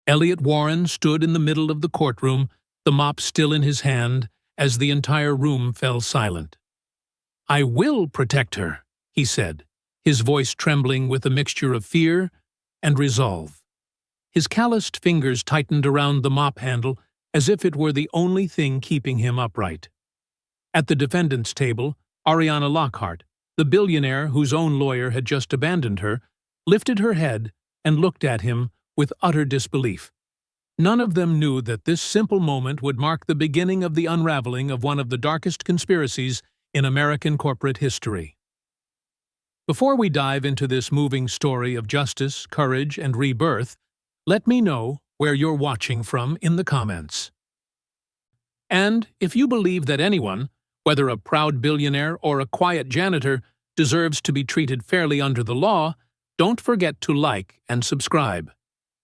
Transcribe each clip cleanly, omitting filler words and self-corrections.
Elliot Warren stood in the middle of the courtroom, the mop still in his hand, as the entire room fell silent. "I will protect her," he said, his voice trembling with a mixture of fear and resolve. His calloused fingers tightened around the mop handle as if it were the only thing keeping him upright. At the defendant's table, Ariana Lockhart, the billionaire whose own lawyer had just abandoned her, lifted her head and looked at him with utter disbelief. None of them knew that this simple moment would mark the beginning of the unraveling of one of the darkest conspiracies in American corporate history. Before we dive into this moving story of justice, courage, and rebirth, let me know where you're watching from in the comments. And if you believe that anyone, whether a proud billionaire or a quiet janitor, deserves to be treated fairly under the law, don't forget to like and subscribe.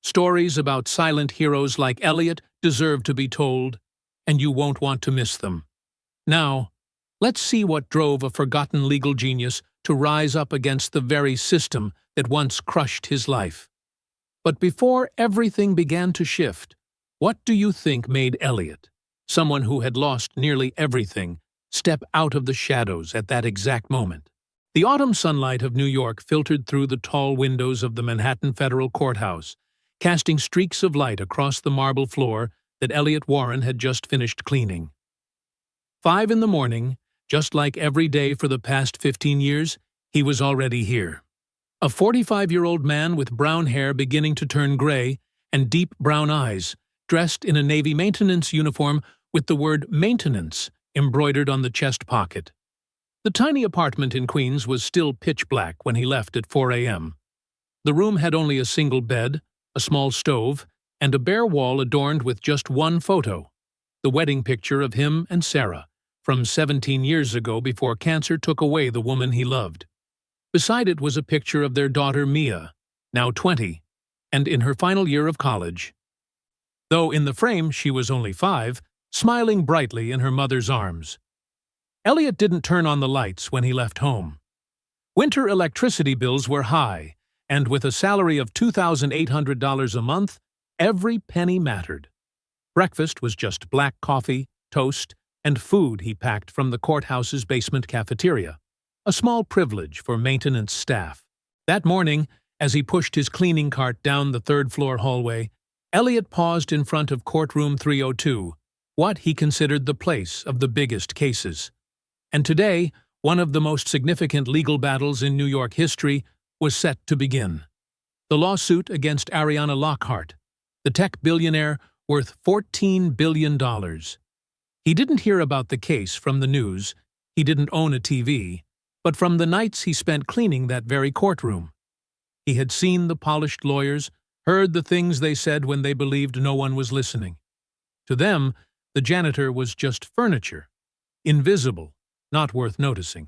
Stories about silent heroes like Elliot deserve to be told, and you won't want to miss them. Now, let's see what drove a forgotten legal genius to rise up against the very system that once crushed his life. But before everything began to shift, what do you think made Elliot, someone who had lost nearly everything, step out of the shadows at that exact moment? The autumn sunlight of New York filtered through the tall windows of the Manhattan Federal Courthouse, casting streaks of light across the marble floor that Elliot Warren had just finished cleaning. 5 in the morning, just like every day for the past 15 years, he was already here. A 45-year-old man with brown hair beginning to turn gray and deep brown eyes, dressed in a Navy maintenance uniform with the word maintenance embroidered on the chest pocket. The tiny apartment in Queens was still pitch black when he left at 4 a.m. The room had only a single bed, a small stove, and a bare wall adorned with just one photo, the wedding picture of him and Sarah, from 17 years ago before cancer took away the woman he loved. Beside it was a picture of their daughter Mia, now 20, and in her final year of college. Though in the frame she was only 5, smiling brightly in her mother's arms. Elliot didn't turn on the lights when he left home. Winter electricity bills were high, and with a salary of $2,800 a month, every penny mattered. Breakfast was just black coffee, toast, and food he packed from the courthouse's basement cafeteria, a small privilege for maintenance staff. That morning, as he pushed his cleaning cart down the third-floor hallway, Elliot paused in front of courtroom 302, what he considered the place of the biggest cases. And today, one of the most significant legal battles in New York history was set to begin. The lawsuit against Ariana Lockhart, the tech billionaire worth $14 billion. He didn't hear about the case from the news, he didn't own a TV, but from the nights he spent cleaning that very courtroom. He had seen the polished lawyers, heard the things they said when they believed no one was listening. To them, the janitor was just furniture, invisible, not worth noticing.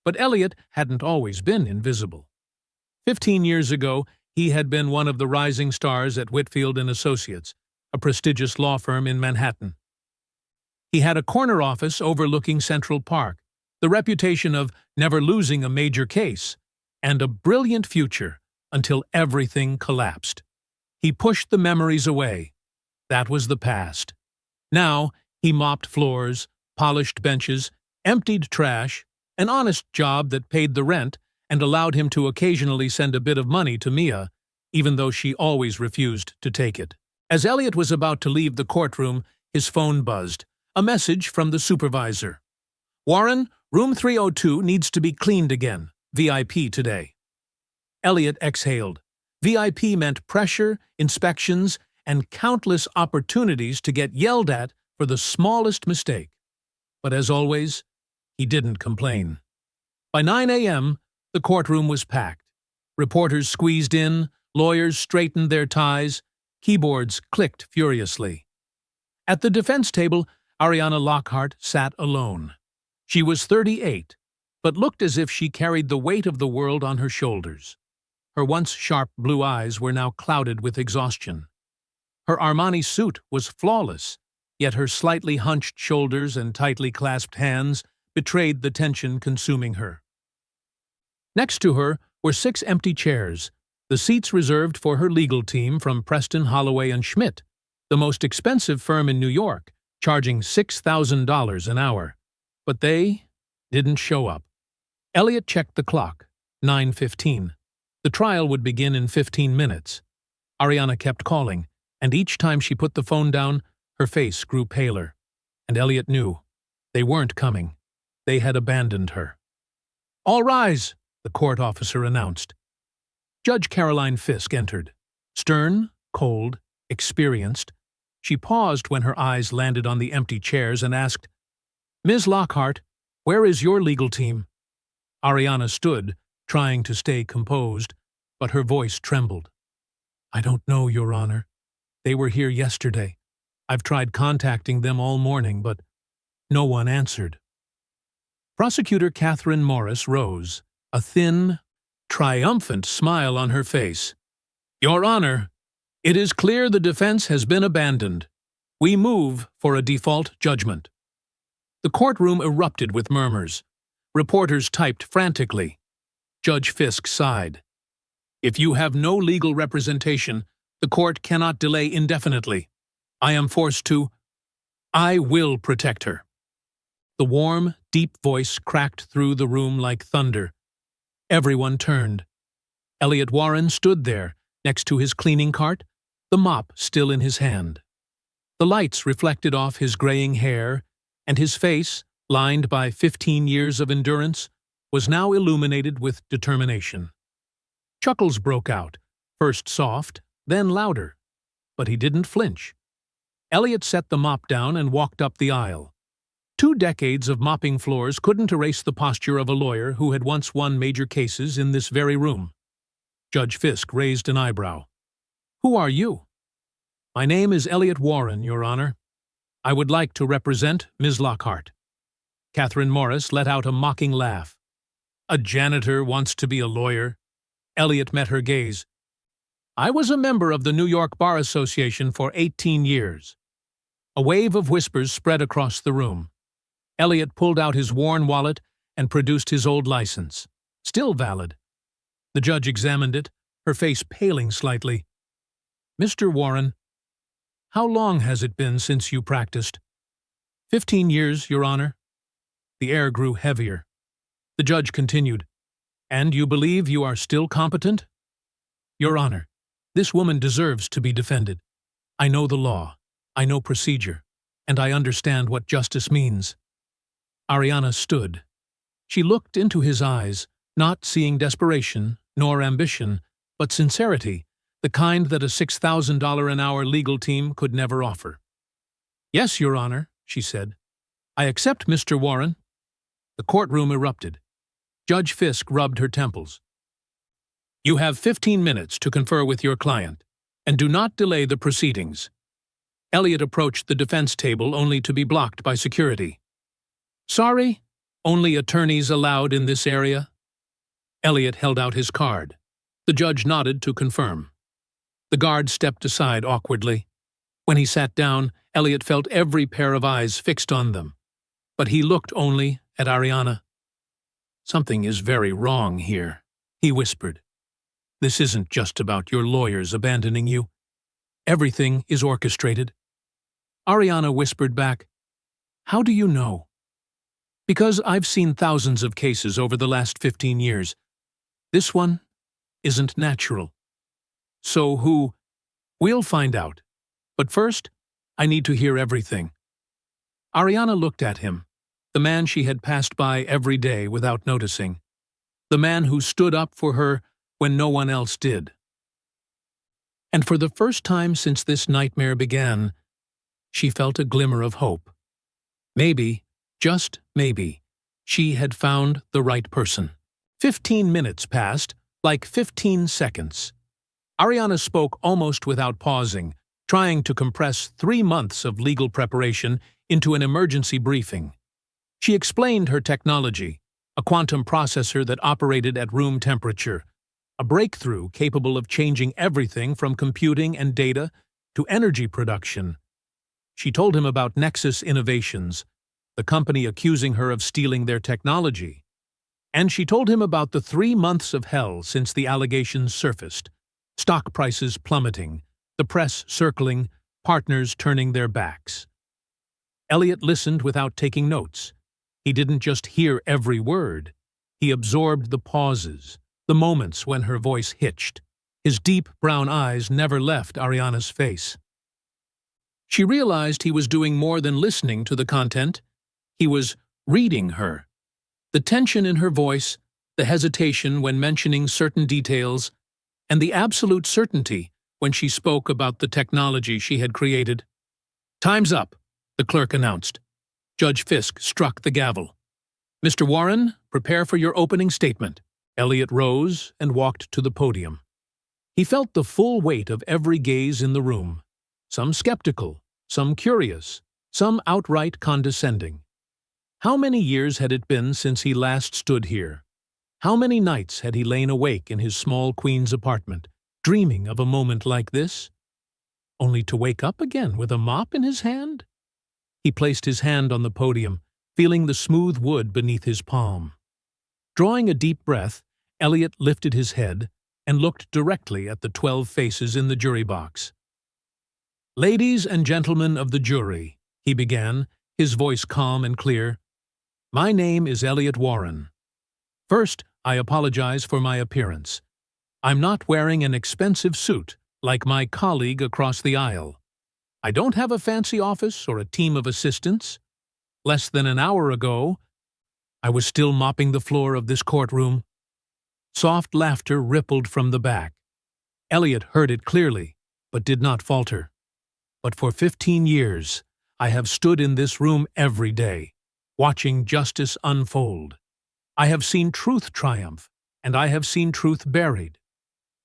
But Elliot hadn't always been invisible. 15 years ago, he had been one of the rising stars at Whitfield & Associates, a prestigious law firm in Manhattan. He had a corner office overlooking Central Park, the reputation of never losing a major case, and a brilliant future until everything collapsed. He pushed the memories away. That was the past. Now, he mopped floors, polished benches, emptied trash, an honest job that paid the rent and allowed him to occasionally send a bit of money to Mia, even though she always refused to take it. As Elliot was about to leave the courtroom, his phone buzzed, a message from the supervisor. "Warren, room 302 needs to be cleaned again. VIP today." Elliot exhaled. VIP meant pressure, inspections, and countless opportunities to get yelled at for the smallest mistake. But as always, he didn't complain. By 9 a.m., the courtroom was packed. Reporters squeezed in, lawyers straightened their ties, keyboards clicked furiously. At the defense table, Ariana Lockhart sat alone. She was 38, but looked as if she carried the weight of the world on her shoulders. Her once sharp blue eyes were now clouded with exhaustion. Her Armani suit was flawless, yet her slightly hunched shoulders and tightly clasped hands betrayed the tension consuming her. Next to her were 6 empty chairs, The seats reserved for her legal team from Preston, Holloway and Schmidt, the most expensive firm in New York, charging $6,000 an hour. But they didn't show up. Elliot checked the clock. 9:15. The trial would begin in 15 minutes. Ariana kept calling, and each time she put the phone down, her face grew paler. And Elliot knew. They weren't coming. They had abandoned her. "All rise," the court officer announced. Judge Caroline Fisk entered. Stern, cold, experienced. She paused when her eyes landed on the empty chairs and asked, "Ms. Lockhart, where is your legal team?" Ariana stood, trying to stay composed, but her voice trembled. "I don't know, Your Honor. They were here yesterday. I've tried contacting them all morning, but no one answered." Prosecutor Catherine Morris rose, a thin, triumphant smile on her face. "Your Honor, it is clear the defense has been abandoned. We move for a default judgment." The courtroom erupted with murmurs. Reporters typed frantically. Judge Fisk sighed. "If you have no legal representation, the court cannot delay indefinitely. I am forced to. I will protect her." The warm, deep voice cracked through the room like thunder. Everyone turned. Elliot Warren stood there, next to his cleaning cart, the mop still in his hand. The lights reflected off his graying hair, and his face, lined by 15 years of endurance, was now illuminated with determination. Chuckles broke out, first soft, then louder. But he didn't flinch. Elliot set the mop down and walked up the aisle. 2 decades of mopping floors couldn't erase the posture of a lawyer who had once won major cases in this very room. Judge Fisk raised an eyebrow. "Who are you?" "My name is Elliot Warren, Your Honor. I would like to represent Ms. Lockhart." Catherine Morris let out a mocking laugh. "A janitor wants to be a lawyer." Elliot met her gaze. "I was a member of the New York Bar Association for 18 years. A wave of whispers spread across the room. Elliot pulled out his worn wallet and produced his old license. Still valid. The judge examined it, her face paling slightly. "Mr. Warren, how long has it been since you practiced?" 15 years, Your Honor." The air grew heavier. The judge continued, "And you believe you are still competent?" "Your Honor, this woman deserves to be defended. I know the law, I know procedure, and I understand what justice means." Ariana stood. She looked into his eyes, not seeing desperation nor ambition, but sincerity, the kind that a $6,000 an hour legal team could never offer. "Yes, Your Honor," she said. "I accept Mr. Warren." The courtroom erupted. Judge Fisk rubbed her temples. "You have 15 minutes to confer with your client, and do not delay the proceedings." Elliot approached the defense table only to be blocked by security. "Sorry, only attorneys allowed in this area." Elliot held out his card. The judge nodded to confirm. The guard stepped aside awkwardly. When he sat down, Elliot felt every pair of eyes fixed on them. But he looked only at Ariana. "Something is very wrong here," he whispered. "This isn't just about your lawyers abandoning you. Everything is orchestrated." Ariana whispered back, "How do you know?" "Because I've seen thousands of cases over the last 15 years. This one isn't natural." "So who?" "We'll find out. But first, I need to hear everything." Ariana looked at him, the man she had passed by every day without noticing, the man who stood up for her when no one else did. And for the first time since this nightmare began, she felt a glimmer of hope. Maybe, just maybe, she had found the right person. 15 minutes passed, like 15 seconds. Ariana spoke almost without pausing, trying to compress 3 months of legal preparation into an emergency briefing. She explained her technology, a quantum processor that operated at room temperature, a breakthrough capable of changing everything from computing and data to energy production. She told him about Nexus Innovations, the company accusing her of stealing their technology. And she told him about the 3 months of hell since the allegations surfaced, Stock prices plummeting, the press circling, partners turning their backs. Elliot listened without taking notes. He didn't just hear every word. He absorbed the pauses, the moments when her voice hitched. His deep brown eyes never left Ariana's face. She realized he was doing more than listening to the content. He was reading her. The tension in her voice, the hesitation when mentioning certain details, and the absolute certainty when she spoke about the technology she had created. "Time's up," the clerk announced. Judge Fisk struck the gavel. "Mr. Warren, prepare for your opening statement." Elliot rose and walked to the podium. He felt the full weight of every gaze in the room, some skeptical, some curious, some outright condescending. How many years had it been since he last stood here? How many nights had he lain awake in his small Queens apartment, dreaming of a moment like this? Only to wake up again with a mop in his hand? He placed his hand on the podium, feeling the smooth wood beneath his palm. Drawing a deep breath, Elliot lifted his head and looked directly at the 12 faces in the jury box. "Ladies and gentlemen of the jury," he began, his voice calm and clear, "my name is Elliot Warren. First, I apologize for my appearance. I'm not wearing an expensive suit like my colleague across the aisle. I don't have a fancy office or a team of assistants. Less than an hour ago, I was still mopping the floor of this courtroom." Soft laughter rippled from the back. Elliot heard it clearly, but did not falter. "But for 15 years, I have stood in this room every day, watching justice unfold. I have seen truth triumph, and I have seen truth buried.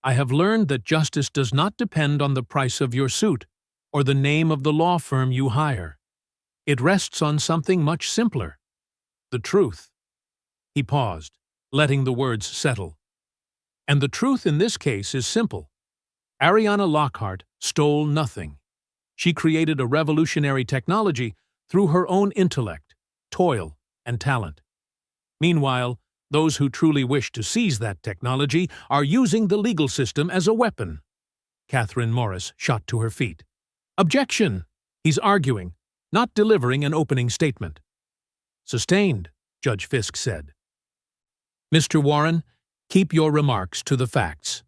I have learned that justice does not depend on the price of your suit or the name of the law firm you hire. It rests on something much simpler: the truth." He paused, letting the words settle. "And the truth in this case is simple. Ariana Lockhart stole nothing. She created a revolutionary technology through her own intellect, toil, and talent. Meanwhile, those who truly wish to seize that technology are using the legal system as a weapon." Catherine Morris shot to her feet. "Objection! He's arguing, not delivering an opening statement." "Sustained," Judge Fisk said. "Mr. Warren, keep your remarks to the facts."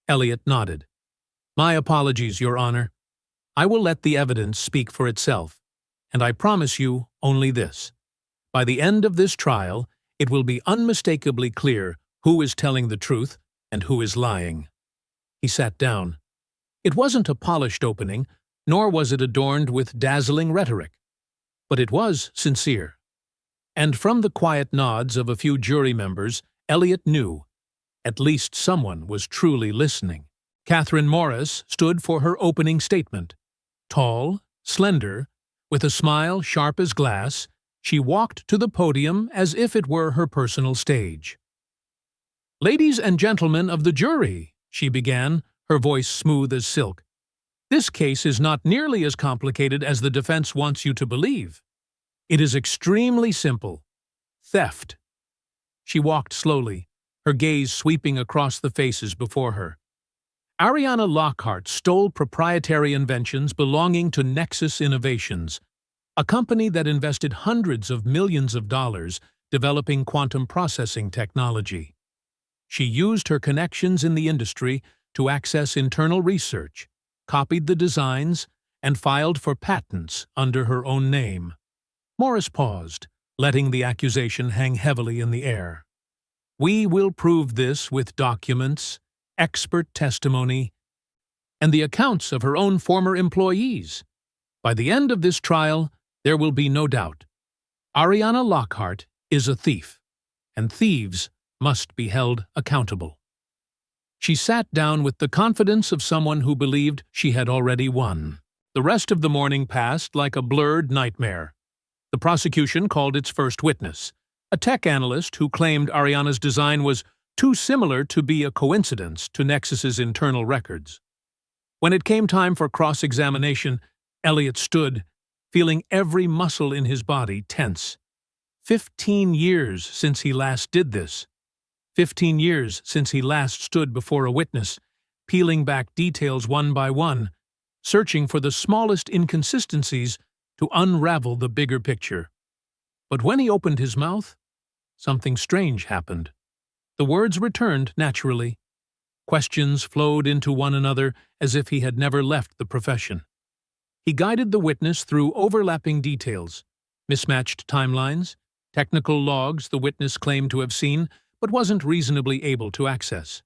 Elliot nodded. "My apologies, Your Honor. I will let the evidence speak for itself, and I promise you only this. By the end of this trial, it will be unmistakably clear who is telling the truth and who is lying." He sat down. It wasn't a polished opening, nor was it adorned with dazzling rhetoric, but it was sincere. And from the quiet nods of a few jury members, Elliot knew at least someone was truly listening. Catherine Morris stood for her opening statement. Tall, slender, with a smile sharp as glass, she walked to the podium as if it were her personal stage. "Ladies and gentlemen of the jury," she began, her voice smooth as silk, "this case is not nearly as complicated as the defense wants you to believe. It is extremely simple. Theft." She walked slowly, her gaze sweeping across the faces before her. Ariana Lockhart stole proprietary inventions belonging to Nexus Innovations, a company that invested hundreds of millions of dollars developing quantum processing technology. She used her connections in the industry to access internal research, copied the designs, and filed for patents under her own name. Morris paused, letting the accusation hang heavily in the air. "We will prove this with documents, expert testimony, and the accounts of her own former employees. By the end of this trial, there will be no doubt. Ariana Lockhart is a thief, and thieves must be held accountable." She sat down with the confidence of someone who believed she had already won. The rest of the morning passed like a blurred nightmare. The prosecution called its first witness, a tech analyst who claimed Ariana's design was too similar to be a coincidence to Nexus's internal records. When it came time for cross-examination, Elliot stood, feeling every muscle in his body tense. 15 years since he last did this. 15 years since he last stood before a witness, peeling back details one by one, searching for the smallest inconsistencies to unravel the bigger picture. But when he opened his mouth, something strange happened. The words returned naturally. Questions flowed into one another as if he had never left the profession. He guided the witness through overlapping details, mismatched timelines, technical logs the witness claimed to have seen but wasn't reasonably able to access.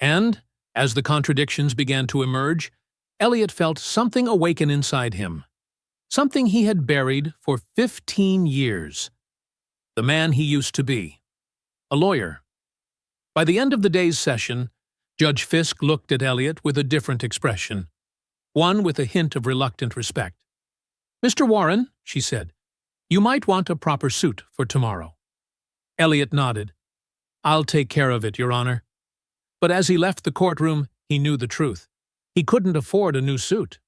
And, as the contradictions began to emerge, Elliot felt something awaken inside him. Something he had buried for 15 years. The man he used to be. A lawyer. By the end of the day's session, Judge Fisk looked at Elliot with a different expression, one with a hint of reluctant respect. "Mr. Warren," she said, "you might want a proper suit for tomorrow." Elliot nodded. "I'll take care of it, Your Honor." But as he left the courtroom, he knew the truth. He couldn't afford a new suit.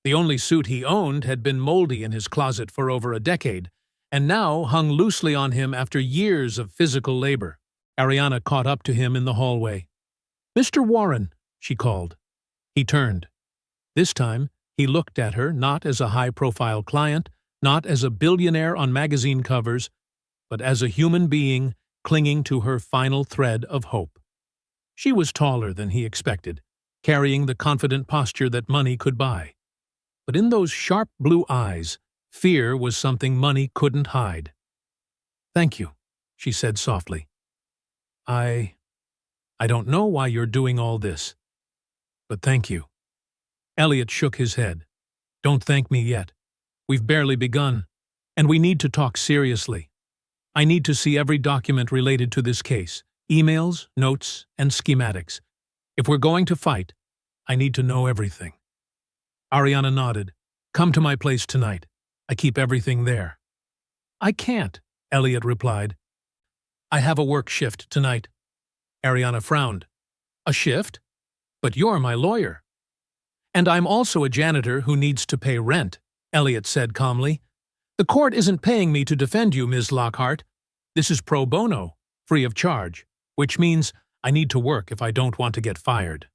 The only suit he owned had been moldy in his closet for over a decade, and now hung loosely on him after years of physical labor. Ariana caught up to him in the hallway. "Mr. Warren," she called. He turned. This time, he looked at her not as a high-profile client, not as a billionaire on magazine covers, but as a human being clinging to her final thread of hope. She was taller than he expected, carrying the confident posture that money could buy. But in those sharp blue eyes, fear was something money couldn't hide. "Thank you," she said softly. I don't know why you're doing all this, but thank you." Elliot shook his head. "Don't thank me yet. We've barely begun, and we need to talk seriously. I need to see every document related to this case, emails, notes, and schematics. If we're going to fight, I need to know everything." Ariana nodded. "Come to my place tonight. I keep everything there." "I can't," Elliot replied. "I have a work shift tonight." Ariana frowned. "A shift? But you're my lawyer." "And I'm also a janitor who needs to pay rent," Elliot said calmly. "The court isn't paying me to defend you, Ms. Lockhart. This is pro bono, free of charge, which means I need to work if I don't want to get fired."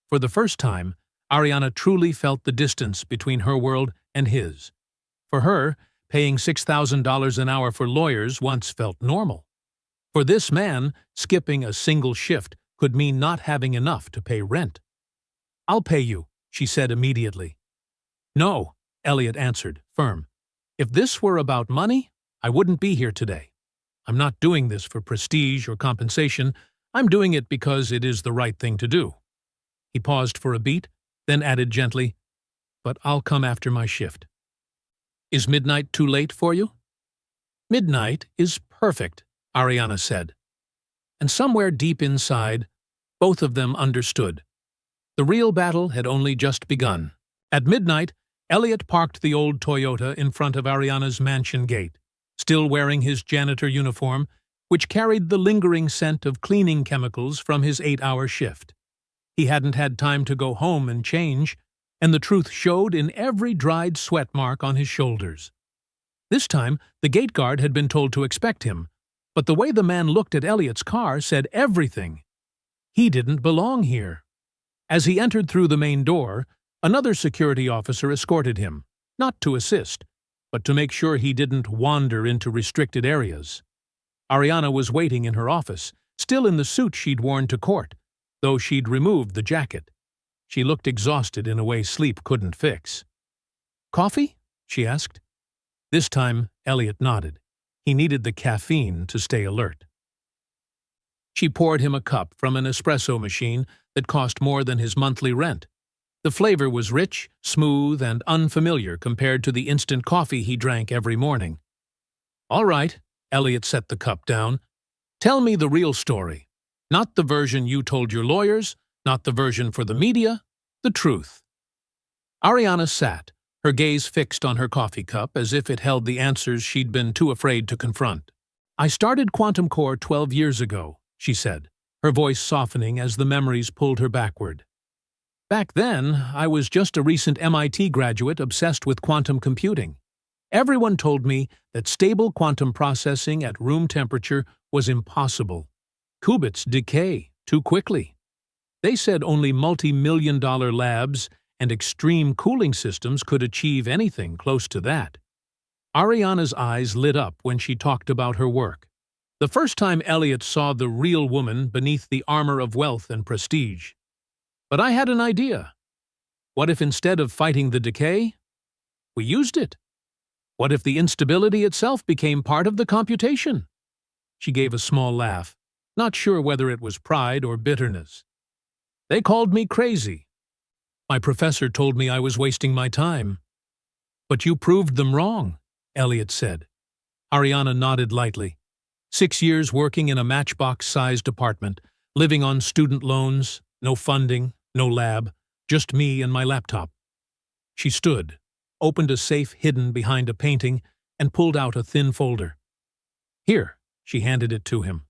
For the first time, Ariana truly felt the distance between her world and his. For her, paying $6,000 an hour for lawyers once felt normal. For this man, skipping a single shift could mean not having enough to pay rent. "I'll pay you," she said immediately. "No," Elliot answered, firm. "If this were about money, I wouldn't be here today. I'm not doing this for prestige or compensation. I'm doing it because it is the right thing to do." He paused for a beat, then added gently, "But I'll come after my shift." "Is midnight too late for you?" "Midnight is perfect," Ariana said. And somewhere deep inside, both of them understood. The real battle had only just begun. At midnight, Elliot parked the old Toyota in front of Ariana's mansion gate, still wearing his janitor uniform, which carried the lingering scent of cleaning chemicals from his 8-hour shift. He hadn't had time to go home and change, and the truth showed in every dried sweat mark on his shoulders. This time, the gate guard had been told to expect him, but the way the man looked at Elliot's car said everything. He didn't belong here. As he entered through the main door, another security officer escorted him, not to assist, but to make sure he didn't wander into restricted areas. Ariana was waiting in her office, still in the suit she'd worn to court, though she'd removed the jacket. She looked exhausted in a way sleep couldn't fix. "Coffee?" she asked. This time, Elliot nodded. He needed the caffeine to stay alert. She poured him a cup from an espresso machine that cost more than his monthly rent. The flavor was rich, smooth, and unfamiliar compared to the instant coffee he drank every morning. "All right," Elliot set the cup down. "Tell me the real story. Not the version you told your lawyers, not the version for the media, the truth." Ariana sat, her gaze fixed on her coffee cup as if it held the answers she'd been too afraid to confront. "I started Quantum Core 12 years ago," she said, her voice softening as the memories pulled her backward. "Back then, I was just a recent MIT graduate obsessed with quantum computing. Everyone told me that stable quantum processing at room temperature was impossible. Qubits decay too quickly. They said only multi-million-dollar labs and extreme cooling systems could achieve anything close to that. Ariana's eyes lit up when she talked about her work. The first time Elliot saw the real woman beneath the armor of wealth and prestige. But I had an idea. What if instead of fighting the decay, we used it? What if the instability itself became part of the computation? She gave a small laugh, not sure whether it was pride or bitterness. They called me crazy. My professor told me I was wasting my time. But you proved them wrong, Elliot said. Ariana nodded lightly. 6 years working in a matchbox-sized apartment, living on student loans, no funding, no lab, just me and my laptop. She stood, opened a safe hidden behind a painting, and pulled out a thin folder. Here, she handed it to him.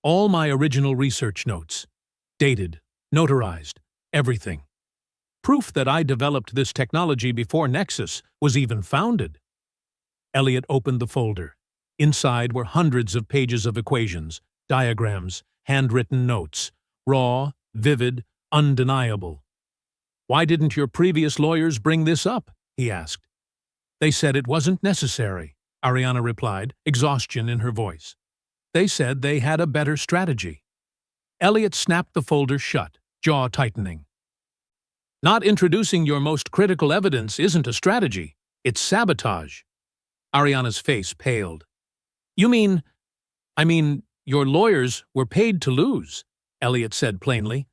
All my original research notes. Dated, notarized, everything. Proof that I developed this technology before Nexus was even founded. Elliot opened the folder. Inside were hundreds of pages of equations, diagrams, handwritten notes, raw, vivid, undeniable. Why didn't your previous lawyers bring this up? He asked. They said it wasn't necessary, Ariana replied, exhaustion in her voice. They said they had a better strategy. Elliot snapped the folder shut, jaw tightening. Not introducing your most critical evidence isn't a strategy, it's sabotage. Ariana's face paled. I mean, your lawyers were paid to lose, Elliot said plainly.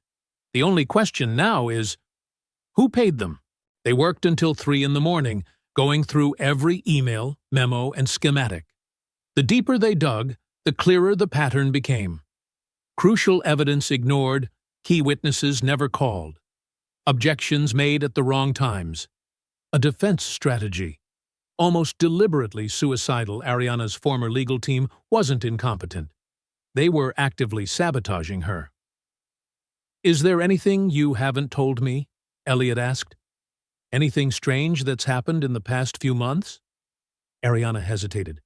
The only question now is, who paid them? They worked until 3 in the morning, going through every email, memo, and schematic. The deeper they dug, the clearer the pattern became. Crucial evidence ignored, key witnesses never called. Objections made at the wrong times. A defense strategy. Almost deliberately suicidal, Ariana's former legal team wasn't incompetent. They were actively sabotaging her. Is there anything you haven't told me? Elliot asked. Anything strange that's happened in the past few months? Ariana hesitated.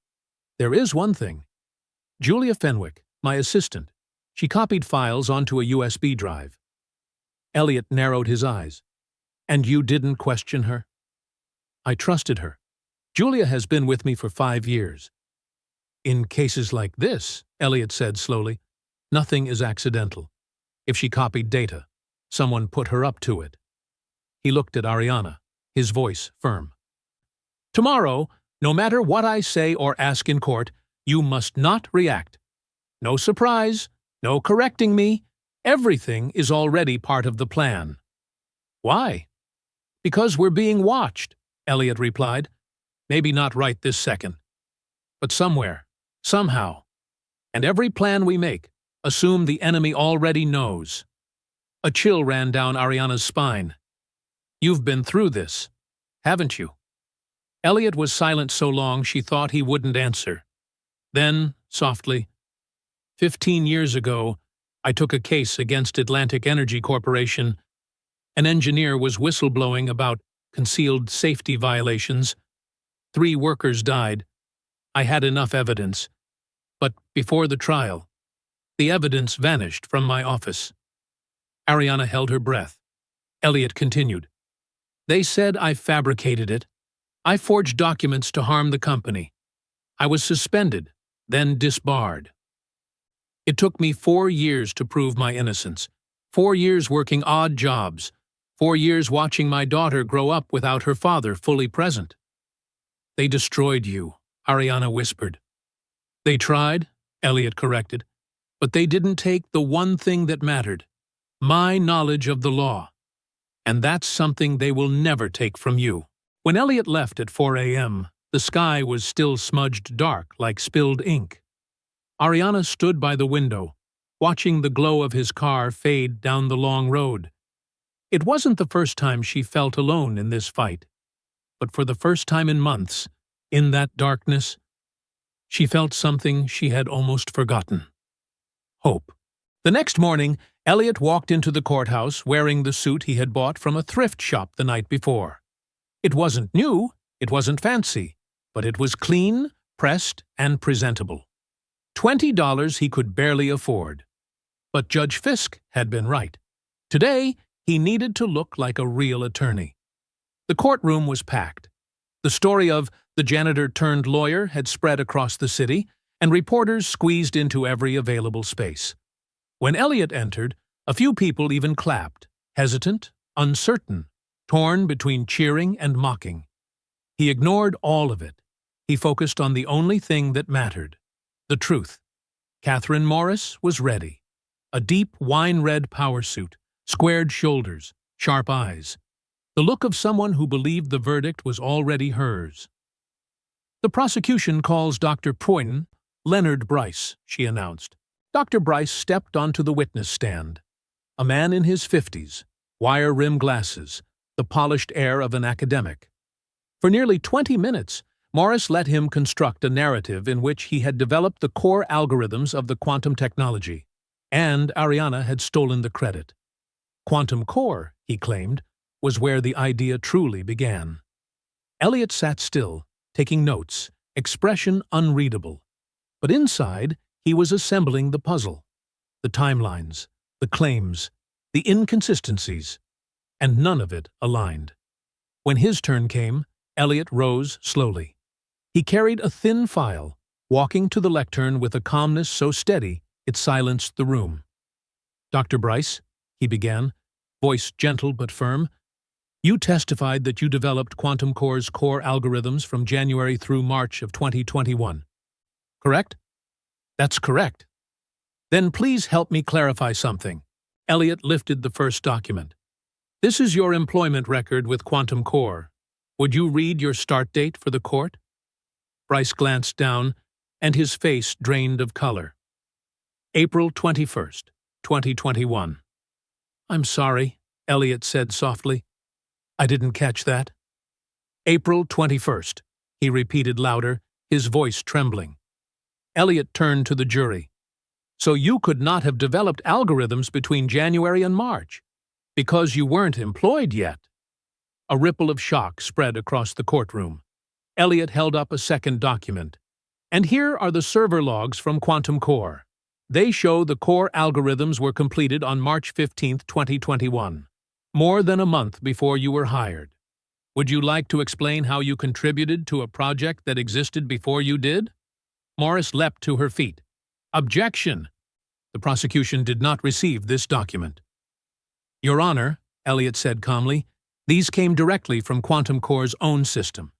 There is one thing. Julia Fenwick, my assistant. She copied files onto a USB drive. Elliot narrowed his eyes. And you didn't question her? I trusted her. Julia has been with me for 5 years. In cases like this, Elliot said slowly, nothing is accidental. If she copied data, someone put her up to it. He looked at Ariana, his voice firm. Tomorrow, no matter what I say or ask in court, you must not react. No surprise, no correcting me. Everything is already part of the plan. Why? Because we're being watched, Elliot replied. Maybe not right this second, but somewhere, somehow. And every plan we make, assume the enemy already knows. A chill ran down Ariana's spine. You've been through this, haven't you? Elliot was silent so long she thought he wouldn't answer. Then, softly, 15 years ago, I took a case against Atlantic Energy Corporation. An engineer was whistleblowing about concealed safety violations. 3 workers died. I had enough evidence. But before the trial, the evidence vanished from my office. Ariana held her breath. Elliot continued. They said I fabricated it. I forged documents to harm the company. I was suspended, then disbarred. It took me 4 years to prove my innocence. 4 years working odd jobs. 4 years watching my daughter grow up without her father fully present. They destroyed you, Ariana whispered. They tried, Elliot corrected, but they didn't take the one thing that mattered, my knowledge of the law. And that's something they will never take from you. When Elliot left at 4 a.m., the sky was still smudged dark like spilled ink. Ariana stood by the window, watching the glow of his car fade down the long road. It wasn't the first time she felt alone in this fight. But for the first time in months, in that darkness, she felt something she had almost forgotten. Hope. The next morning, Elliot walked into the courthouse wearing the suit he had bought from a thrift shop the night before. It wasn't new, it wasn't fancy, but it was clean, pressed, and presentable. $20 he could barely afford. But Judge Fisk had been right. Today, he needed to look like a real attorney. The courtroom was packed. The story of the janitor-turned-lawyer had spread across the city, and reporters squeezed into every available space. When Elliot entered, a few people even clapped, hesitant, uncertain, torn between cheering and mocking. He ignored all of it. He focused on the only thing that mattered, the truth. Catherine Morris was ready. A deep wine-red power suit, squared shoulders, sharp eyes. The look of someone who believed the verdict was already hers. "The prosecution calls Dr. Poynton, Leonard Bryce," she announced. Dr. Bryce stepped onto the witness stand. A man in his 50s, wire-rimmed glasses, the polished air of an academic. For nearly 20 minutes, Morris let him construct a narrative in which he had developed the core algorithms of the quantum technology, and Ariana had stolen the credit. Quantum core, he claimed, was where the idea truly began. Elliot sat still, taking notes, expression unreadable. But inside, he was assembling the puzzle. The timelines, the claims, the inconsistencies, and none of it aligned. When his turn came, Elliot rose slowly. He carried a thin file, walking to the lectern with a calmness so steady it silenced the room. "Dr. Bryce," he began, voice gentle but firm, "you testified that you developed Quantum Core's core algorithms from January through March of 2021. Correct?" "That's correct." "Then please help me clarify something." Elliot lifted the first document. "This is your employment record with Quantum Core. Would you read your start date for the court?" Bryce glanced down, and his face drained of color. "April 21st, 2021. "I'm sorry," Elliot said softly. "I didn't catch that." "April 21st, he repeated louder, his voice trembling. Elliot turned to the jury. "So you could not have developed algorithms between January and March, because you weren't employed yet." A ripple of shock spread across the courtroom. Elliot held up a second document. "And here are the server logs from Quantum Core. They show the core algorithms were completed on March 15, 2021, more than a month before you were hired. Would you like to explain how you contributed to a project that existed before you did?" Morris leapt to her feet. "Objection!" The prosecution did not receive this document. "Your Honor," Elliot said calmly, "these came directly from Quantum Core's own system.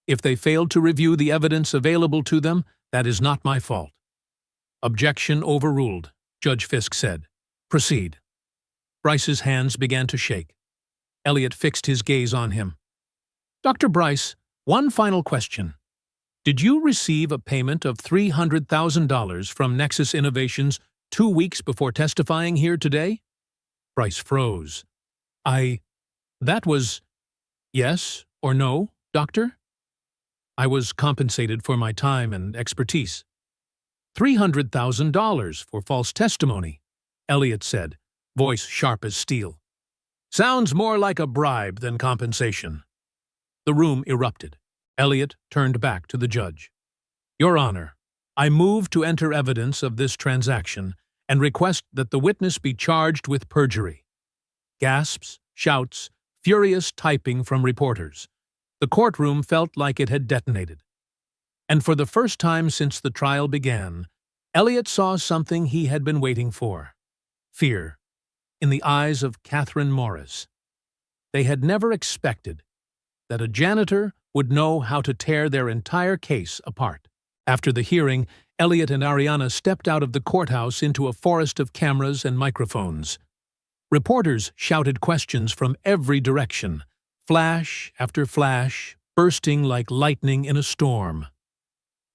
If they failed to review the evidence available to them, that is not my fault." "Objection overruled," Judge Fisk said. "Proceed." Bryce's hands began to shake. Elliot fixed his gaze on him. "Dr. Bryce, one final question. Did you receive a payment of $300,000 from Nexus Innovations 2 weeks before testifying here today?" Bryce froze. That was... Yes or no, Doctor?" "I was compensated for my time and expertise." $300,000 for false testimony," Elliot said, voice sharp as steel. "Sounds more like a bribe than compensation." The room erupted. Elliot turned back to the judge. "Your Honor, I move to enter evidence of this transaction and request that the witness be charged with perjury." Gasps, shouts, furious typing from reporters. The courtroom felt like it had detonated. And for the first time since the trial began, Elliot saw something he had been waiting for. Fear. In the eyes of Catherine Morris. They had never expected that a janitor would know how to tear their entire case apart. After the hearing, Elliot and Ariana stepped out of the courthouse into a forest of cameras and microphones. Reporters shouted questions from every direction, flash after flash, bursting like lightning in a storm.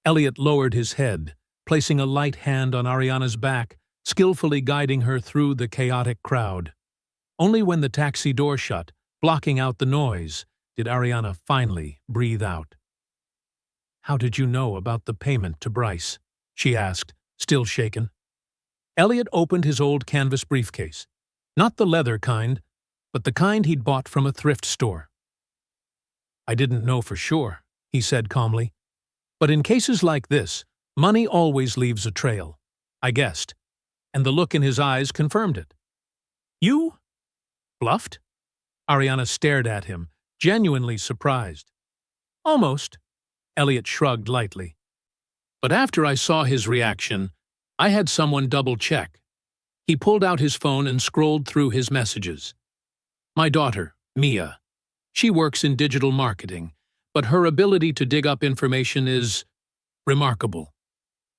Elliot lowered his head, placing a light hand on Ariana's back, skillfully guiding her through the chaotic crowd. Only when the taxi door shut, blocking out the noise, did Ariana finally breathe out. "How did you know about the payment to Bryce?" she asked, still shaken. Elliot opened his old canvas briefcase. Not the leather kind, but the kind he'd bought from a thrift store. "I didn't know for sure," he said calmly. "But in cases like this, money always leaves a trail. I guessed." And the look in his eyes confirmed it. "You?" Bluffed? Ariana stared at him, genuinely surprised. Almost, Elliot shrugged lightly. But after I saw his reaction, I had someone double-check. He pulled out his phone and scrolled through his messages. My daughter, Mia. She works in digital marketing, but her ability to dig up information is remarkable.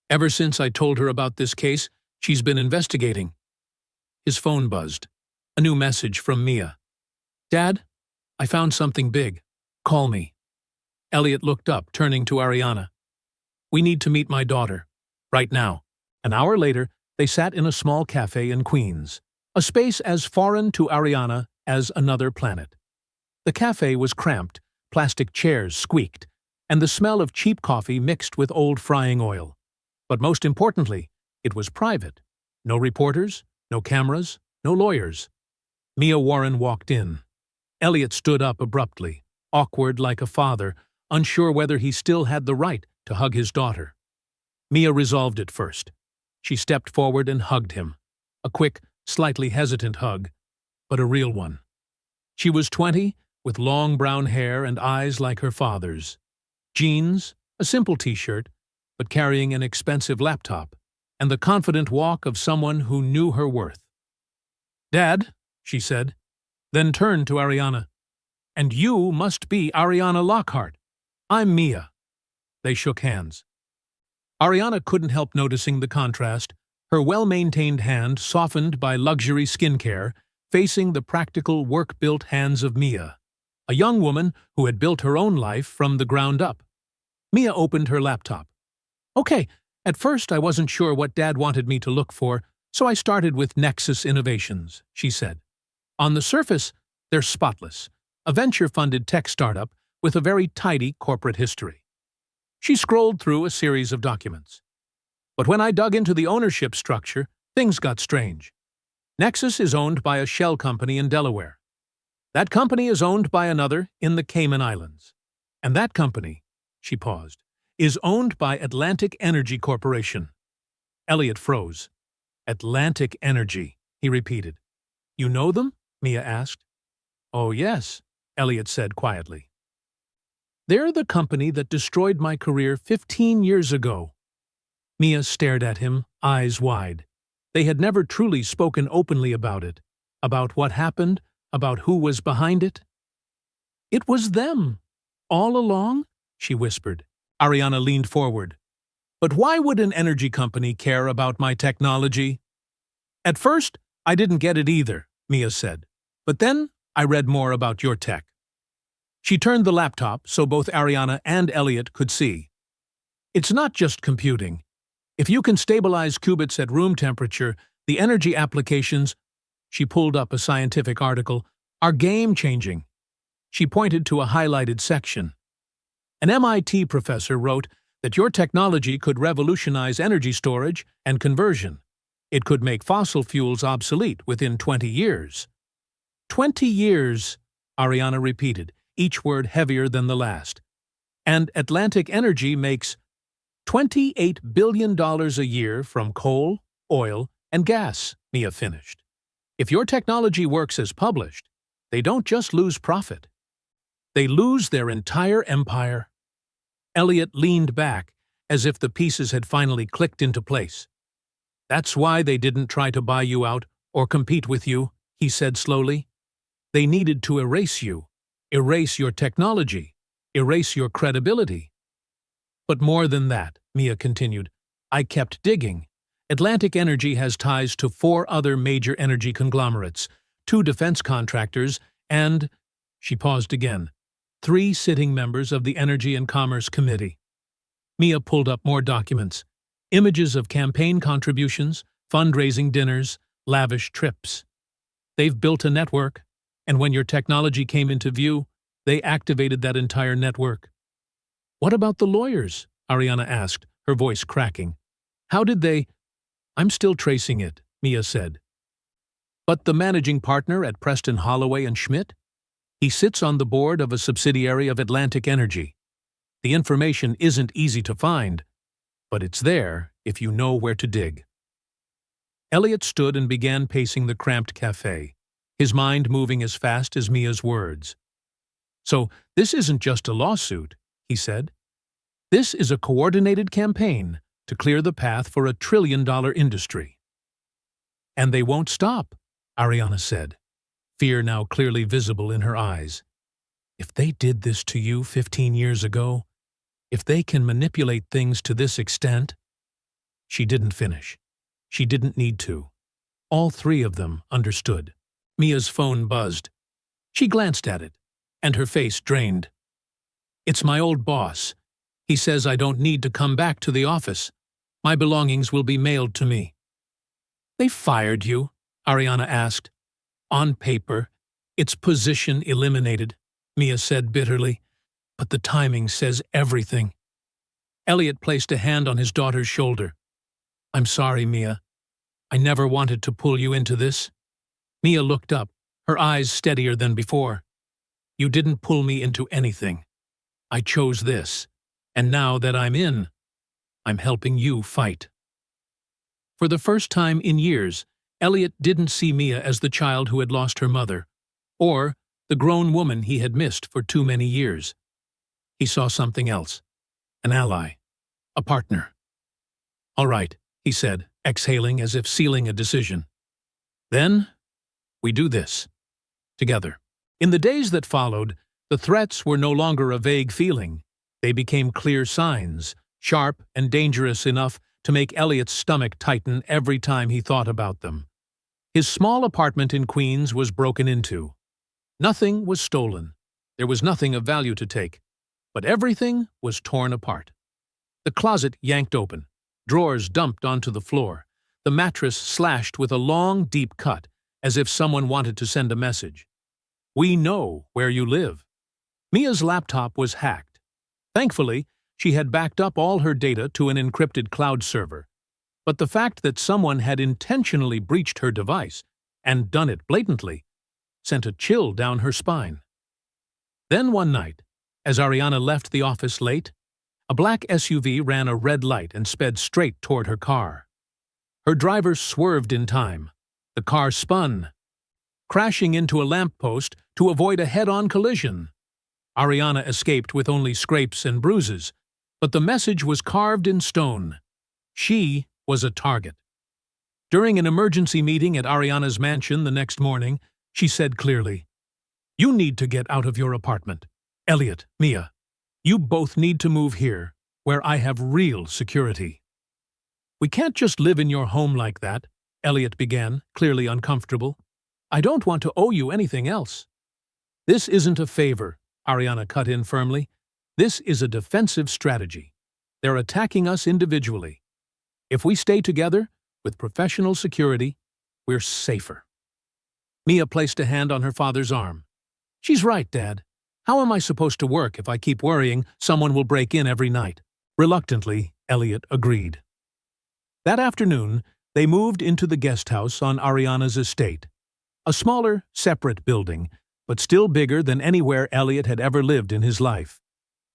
Ever since I told her about this case, she's been investigating. His phone buzzed. A new message from Mia. Dad, I found something big. Call me. Elliot looked up, turning to Ariana. We need to meet my daughter. Right now. An hour later, they sat in a small cafe in Queens, a space as foreign to Ariana as another planet. The cafe was cramped, plastic chairs squeaked, and the smell of cheap coffee mixed with old frying oil. But most importantly, it was private. No reporters, no cameras, no lawyers. Mia Warren walked in. Elliot stood up abruptly, awkward like a father, unsure whether he still had the right to hug his daughter. Mia resolved it first. She stepped forward and hugged him. A quick, slightly hesitant hug, but a real one. She was 20, with long brown hair and eyes like her father's. Jeans, a simple t-shirt, but carrying an expensive laptop, and the confident walk of someone who knew her worth. Dad, she said, then turned to Ariana. And you must be Ariana Lockhart. I'm Mia. They shook hands. Ariana couldn't help noticing the contrast, her well-maintained hand softened by luxury skincare, facing the practical, work-built hands of Mia, a young woman who had built her own life from the ground up. Mia opened her laptop. Okay, at first I wasn't sure what Dad wanted me to look for, so I started with Nexus Innovations, she said. On the surface, they're spotless, a venture-funded tech startup with a very tidy corporate history. She scrolled through a series of documents. But when I dug into the ownership structure, things got strange. Nexus is owned by a shell company in Delaware. That company is owned by another in the Cayman Islands. And that company, she paused, is owned by Atlantic Energy Corporation. Elliot froze. Atlantic Energy, he repeated. You know them? Mia asked. Oh, yes, Elliot said quietly. They're the company that destroyed my career 15 years ago. Mia stared at him, eyes wide. They had never truly spoken openly about it, about what happened, about who was behind it. It was them. All along? She whispered. Ariana leaned forward. But why would an energy company care about my technology? At first, I didn't get it either, Mia said. But then I read more about your tech. She turned the laptop so both Ariana and Elliot could see. It's not just computing. If you can stabilize qubits at room temperature, the energy applications, she pulled up a scientific article, are game-changing. She pointed to a highlighted section. An MIT professor wrote that your technology could revolutionize energy storage and conversion. It could make fossil fuels obsolete within 20 years. 20 years, Ariana repeated, each word heavier than the last. And Atlantic Energy makes $28 billion a year from coal, oil, and gas, Mia finished. If your technology works as published, they don't just lose profit. They lose their entire empire. Elliot leaned back, as if the pieces had finally clicked into place. That's why they didn't try to buy you out or compete with you, he said slowly. They needed to erase you, erase your technology, erase your credibility. But more than that, Mia continued, I kept digging. Atlantic Energy has ties to 4 other major energy conglomerates, 2 defense contractors, and, she paused again, 3 sitting members of the Energy and Commerce Committee. Mia pulled up more documents, images of campaign contributions, fundraising dinners, lavish trips. They've built a network, and when your technology came into view, they activated that entire network. What about the lawyers? Ariana asked, her voice cracking. How did they? I'm still tracing it, Mia said. But the managing partner at Preston Holloway and Schmidt? He sits on the board of a subsidiary of Atlantic Energy. The information isn't easy to find, but it's there if you know where to dig. Elliot stood and began pacing the cramped cafe, his mind moving as fast as Mia's words. "So this isn't just a lawsuit," he said. "This is a coordinated campaign to clear the path for a trillion-dollar industry." "And they won't stop," Ariana said, fear now clearly visible in her eyes. "If they did this to you 15 years ago, if they can manipulate things to this extent—" She didn't finish. She didn't need to. All three of them understood. Mia's phone buzzed. She glanced at it, and her face drained. "It's my old boss. He says I don't need to come back to the office. My belongings will be mailed to me." "They fired you?" Ariana asked. "On paper, it's position eliminated," Mia said bitterly. "But the timing says everything." Elliot placed a hand on his daughter's shoulder. "I'm sorry, Mia. I never wanted to pull you into this." Mia looked up, her eyes steadier than before. "You didn't pull me into anything. I chose this, and now that I'm in, I'm helping you fight." For the first time in years, Elliot didn't see Mia as the child who had lost her mother, or the grown woman he had missed for too many years. He saw something else, an ally, a partner. "All right," he said, exhaling as if sealing a decision. "Then we do this, together." In the days that followed, the threats were no longer a vague feeling. They became clear signs, sharp and dangerous enough to make Elliot's stomach tighten every time he thought about them. His small apartment in Queens was broken into. Nothing was stolen. There was nothing of value to take. But everything was torn apart. The closet yanked open, drawers dumped onto the floor, the mattress slashed with a long, deep cut, as if someone wanted to send a message. "We know where you live." Mia's laptop was hacked. Thankfully, she had backed up all her data to an encrypted cloud server. But the fact that someone had intentionally breached her device, and done it blatantly, sent a chill down her spine. Then one night, as Ariana left the office late, a black SUV ran a red light and sped straight toward her car. Her driver swerved in time. The car spun, crashing into a lamppost to avoid a head-on collision. Ariana escaped with only scrapes and bruises, but the message was carved in stone. She was a target. During an emergency meeting at Ariana's mansion the next morning, she said clearly, "You need to get out of your apartment. Elliot, Mia, you both need to move here, where I have real security." "We can't just live in your home like that," Elliot began, clearly uncomfortable. "I don't want to owe you anything else." "This isn't a favor," Ariana cut in firmly. "This is a defensive strategy. They're attacking us individually. If we stay together, with professional security, we're safer." Mia placed a hand on her father's arm. "She's right, Dad. How am I supposed to work if I keep worrying someone will break in every night?" Reluctantly, Elliot agreed. That afternoon, they moved into the guest house on Ariana's estate. A smaller, separate building, but still bigger than anywhere Elliot had ever lived in his life.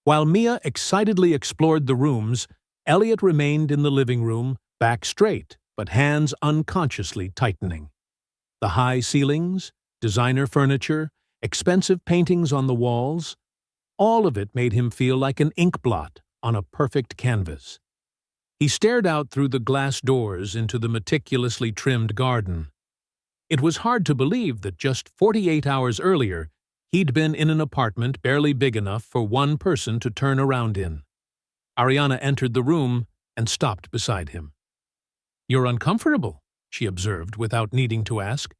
While Mia excitedly explored the rooms, Elliot remained in the living room, back straight, but hands unconsciously tightening. The high ceilings, designer furniture, expensive paintings on the walls, all of it made him feel like an ink blot on a perfect canvas. He stared out through the glass doors into the meticulously trimmed garden. It was hard to believe that just 48 hours earlier, he'd been in an apartment barely big enough for one person to turn around in. Ariana entered the room and stopped beside him. "You're uncomfortable," she observed without needing to ask.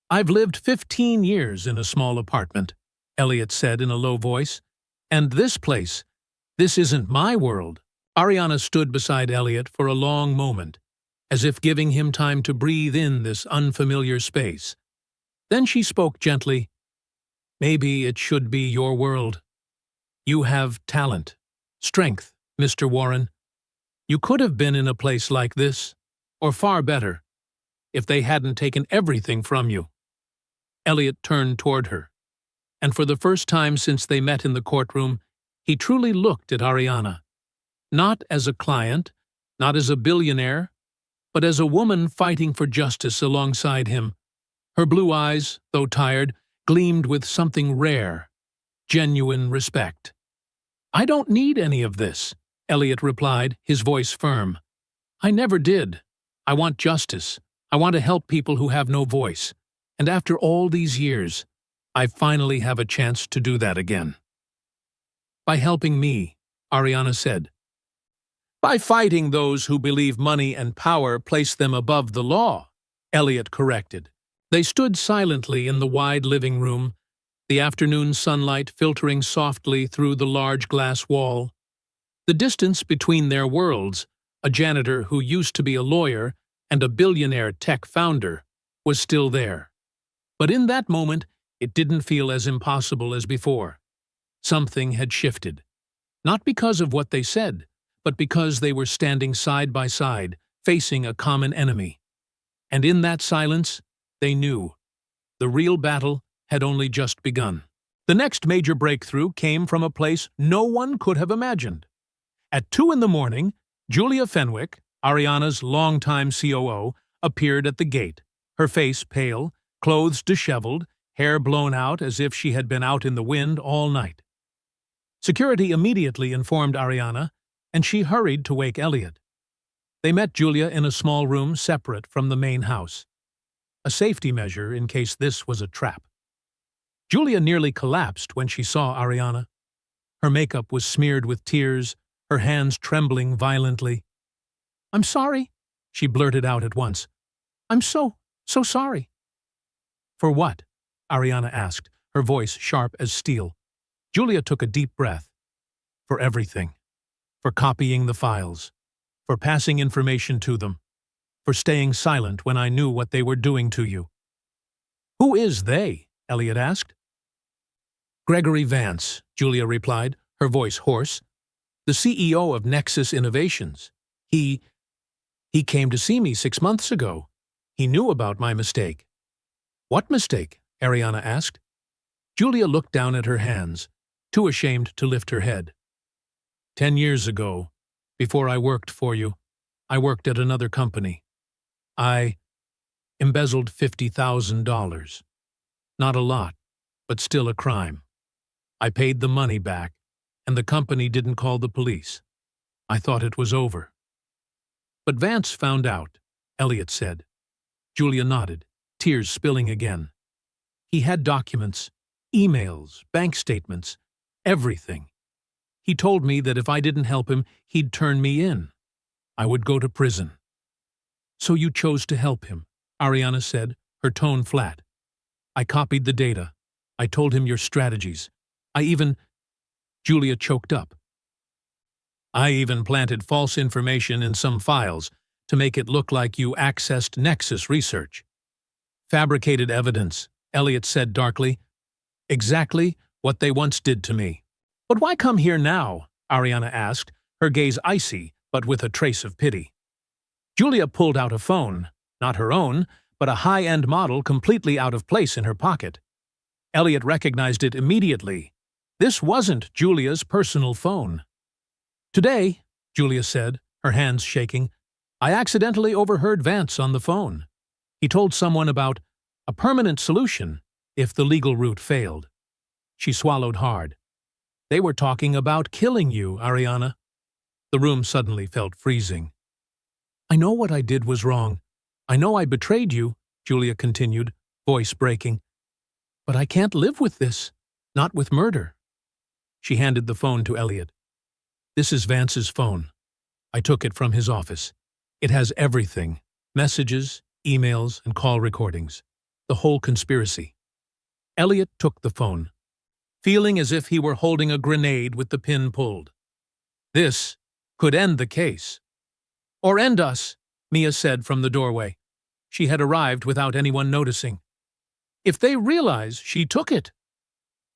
"I've lived 15 years in a small apartment," Elliot said in a low voice. "And this place, this isn't my world." Ariana stood beside Elliot for a long moment, as if giving him time to breathe in this unfamiliar space. Then she spoke gently. "Maybe it should be your world. You have talent, strength, Mr. Warren. You could have been in a place like this, or far better, if they hadn't taken everything from you." Elliot turned toward her, and for the first time since they met in the courtroom, he truly looked at Ariana. Not as a client, not as a billionaire, but as a woman fighting for justice alongside him. Her blue eyes, though tired, gleamed with something rare, genuine respect. "I don't need any of this," Elliot replied, his voice firm. "I never did. I want justice. I want to help people who have no voice. And after all these years, I finally have a chance to do that again." "By helping me," Ariana said. "By fighting those who believe money and power place them above the law," Elliot corrected. They stood silently in the wide living room, the afternoon sunlight filtering softly through the large glass wall. The distance between their worlds, a janitor who used to be a lawyer and a billionaire tech founder, was still there. But in that moment, it didn't feel as impossible as before. Something had shifted. Not because of what they said, but because they were standing side by side, facing a common enemy. And in that silence, they knew. The real battle had only just begun. The next major breakthrough came from a place no one could have imagined. At 2 in the morning, Julia Fenwick, Ariana's longtime COO, appeared at the gate, her face pale, clothes disheveled, hair blown out as if she had been out in the wind all night. Security immediately informed Ariana, and she hurried to wake Elliot. They met Julia in a small room separate from the main house, a safety measure in case this was a trap. Julia nearly collapsed when she saw Ariana. Her makeup was smeared with tears, her hands trembling violently. "I'm sorry," she blurted out at once. "I'm so sorry." "For what?" Ariana asked, her voice sharp as steel. Julia took a deep breath. "For everything. For copying the files. For passing information to them. For staying silent when I knew what they were doing to you." "Who is they?" Elliot asked. "Gregory Vance," Julia replied, her voice hoarse. "The CEO of Nexus Innovations. He came to see me 6 months ago. He knew about my mistake." "What mistake?" Ariana asked. Julia looked down at her hands, too ashamed to lift her head. 10 years ago, before I worked for you, I worked at another company. I embezzled $50,000. Not a lot, but still a crime. I paid the money back, and the company didn't call the police. I thought it was over." "But Vance found out," Elliot said. Julia nodded, tears spilling again. "He had documents, emails, bank statements, everything. He told me that if I didn't help him, he'd turn me in. I would go to prison." "So you chose to help him," Ariana said, her tone flat. "I copied the data. I told him your strategies. Julia choked up. "I even planted false information in some files to make it look like you accessed Nexus research." "Fabricated evidence," Elliot said darkly. "Exactly what they once did to me." "But why come here now?" Ariana asked, her gaze icy, but with a trace of pity. Julia pulled out a phone, not her own, but a high-end model completely out of place in her pocket. Elliot recognized it immediately. This wasn't Julia's personal phone. "Today," Julia said, her hands shaking, "I accidentally overheard Vance on the phone. He told someone about a permanent solution if the legal route failed." She swallowed hard. "They were talking about killing you, Ariana." The room suddenly felt freezing. "I know what I did was wrong. I know I betrayed you," Julia continued, voice breaking. "But I can't live with this, not with murder." She handed the phone to Elliot. "This is Vance's phone. I took it from his office. It has everything, messages, emails, and call recordings. The whole conspiracy." Elliot took the phone, feeling as if he were holding a grenade with the pin pulled. This could end the case. "Or end us," Mia said from the doorway. She had arrived without anyone noticing. "If they realize she took it."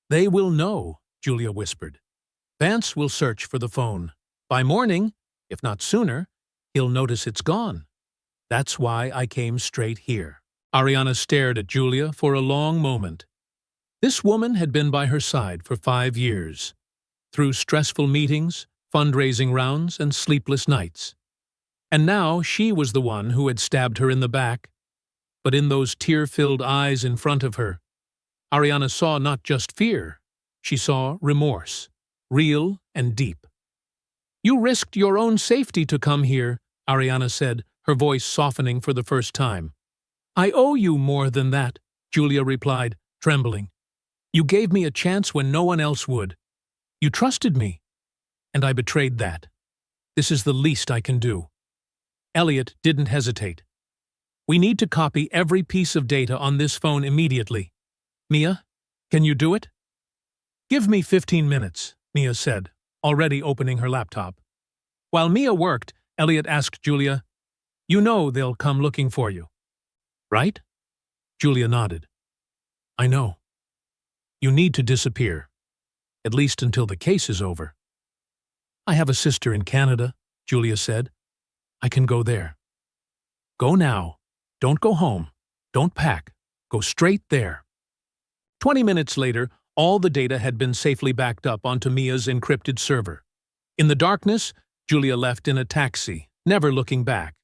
"They will know," Julia whispered. "Vance will search for the phone. By morning, if not sooner, he'll notice it's gone. That's why I came straight here." Ariana stared at Julia for a long moment. This woman had been by her side for 5 years, through stressful meetings, fundraising rounds, and sleepless nights. And now she was the one who had stabbed her in the back. But in those tear-filled eyes in front of her, Ariana saw not just fear, she saw remorse, real and deep. "You risked your own safety to come here," Ariana said, her voice softening for the first time. "I owe you more than that," Julia replied, trembling. "You gave me a chance when no one else would. You trusted me, and I betrayed that. This is the least I can do." Elliot didn't hesitate. "We need to copy every piece of data on this phone immediately. Mia, can you do it?" "Give me 15 minutes, Mia said, already opening her laptop. While Mia worked, Elliot asked Julia, "You know they'll come looking for you, right?" Julia nodded. "I know. You need to disappear, at least until the case is over." "I have a sister in Canada," Julia said. "I can go there." "Go now. Don't go home. Don't pack. Go straight there." 20 minutes later, all the data had been safely backed up onto Mia's encrypted server. In the darkness, Julia left in a taxi, never looking back.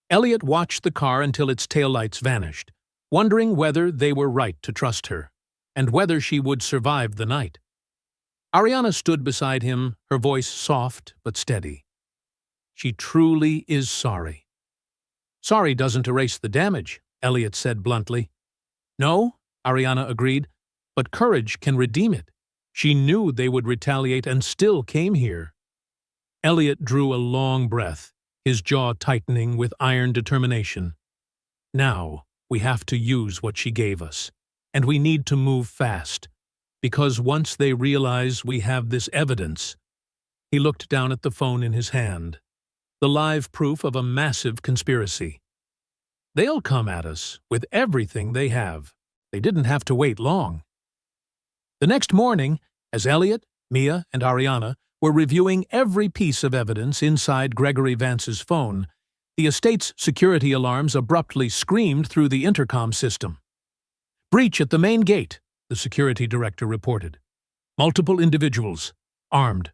Elliot watched the car until its taillights vanished, wondering whether they were right to trust her, and whether she would survive the night. Ariana stood beside him, her voice soft but steady. "She truly is sorry." "Sorry doesn't erase the damage," Elliot said bluntly. "No," Ariana agreed, "but courage can redeem it. She knew they would retaliate and still came here." Elliot drew a long breath, his jaw tightening with iron determination. "Now, we have to use what she gave us, and we need to move fast, because once they realize we have this evidence—" He looked down at the phone in his hand, the live proof of a massive conspiracy. "They'll come at us with everything they have. They didn't have to wait long." The next morning, as Elliot, Mia, and Ariana were reviewing every piece of evidence inside Gregory Vance's phone, the estate's security alarms abruptly screamed through the intercom system. "Breach at the main gate," the security director reported. "Multiple individuals, armed."